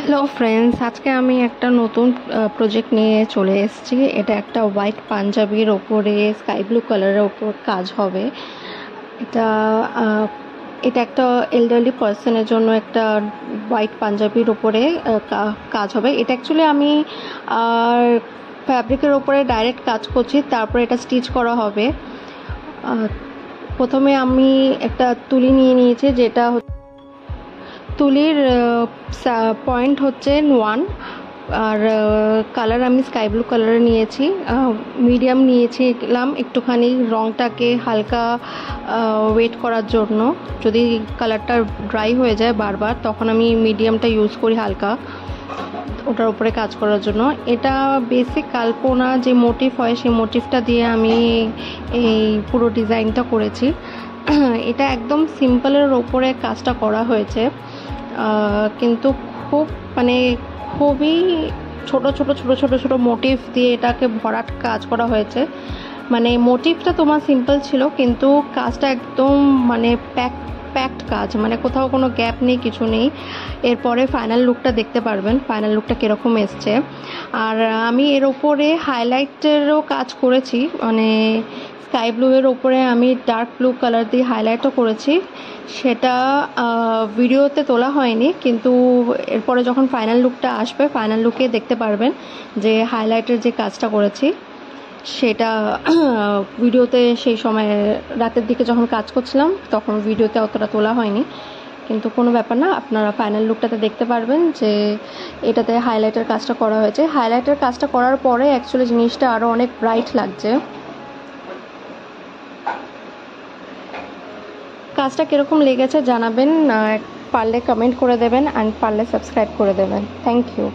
Hello friends, আজকে আমি একটা নতুন প্রজেক্ট নিয়ে চলে এসেছি। এটা একটা হোয়াইট পাঞ্জাবির ওপরে স্কাই ব্লু কালারের ওপর কাজ হবে। এটা আহ, এটা একটা এল্ডারলি পার্সনের জন্য একটা হোয়াইট পাঞ্জাবির ওপরে কাজ হবে। এটা অ্যাকচুয়ালি আমি ফ্যাব্রিকের ওপরে ডাইরেক্ট কাজ করছি, তারপরে এটা স্টিচ করা হবে। প্রথমে আমি একটা তুলি নিয়ে নিয়েছি, যেটা তুলির পয়েন্ট হচ্ছে 1, আর কালার আমি স্কাই ব্লু কালার নিয়েছি। মিডিয়াম নিয়েছিলাম একটুখানি রঙটাকে হালকা ওয়েট করার জন্য। যদি কালারটা ড্রাই হয়ে যায় বারবার, তখন আমি মিডিয়ামটা ইউজ করি হালকা ওটার উপরে কাজ করার জন্য। এটা বেসিক কাল্পনা যে মোটিভ হয়, সেই মোটিভটা দিয়ে আমি এই পুরো ডিজাইনটা করেছি। এটা একদম সিম্পলের ওপরে কাজটা করা হয়েছে, কিন্তু খুবই ছোট ছোট ছোট ছোট ছোট মোটিভ দিয়ে এটাকে ভরাট কাজ করা হয়েছে। মানে মোটিভটা তোমার সিম্পল ছিল, কিন্তু কাজটা একদম প্যাকড কাজ, মানে কোথাও কোনো গ্যাপ নেই, কিছু নেই। এরপরে ফাইনাল লুকটা দেখতে পারবেন, ফাইনাল লুকটা কীরকম এসছে। আর আমি এর ওপরে হাইলাইটেরও কাজ করেছি, মানে স্কাই ব্লু এর ওপরে আমি ডার্ক ব্লু কালার দিয়ে হাইলাইটও করেছি। সেটা ভিডিওতে তোলা হয়নি, কিন্তু এরপরে যখন ফাইনাল লুকটা আসবে, ফাইনাল লুকে দেখতে পারবেন যে হাইলাইটের যে কাজটা করেছি সেটা ভিডিওতে সেই সময় রাতের দিকে যখন কাজ করছিলাম তখন ভিডিওতে অতটা তোলা হয়নি। কিন্তু কোনো ব্যাপার না, আপনারা ফাইনাল লুকটাতে দেখতে পারবেন যে এটাতে হাইলাইটের কাজটা করা হয়েছে। হাইলাইটের কাজটা করার পরে অ্যাকচুয়ালি জিনিসটা আরও অনেক ব্রাইট লাগছে। কাজটা কীরকম লেগেছে জানাবেন, পারলে কমেন্ট করে দেবেন, অ্যান্ড পারলে সাবস্ক্রাইব করে দেবেন। Thank you.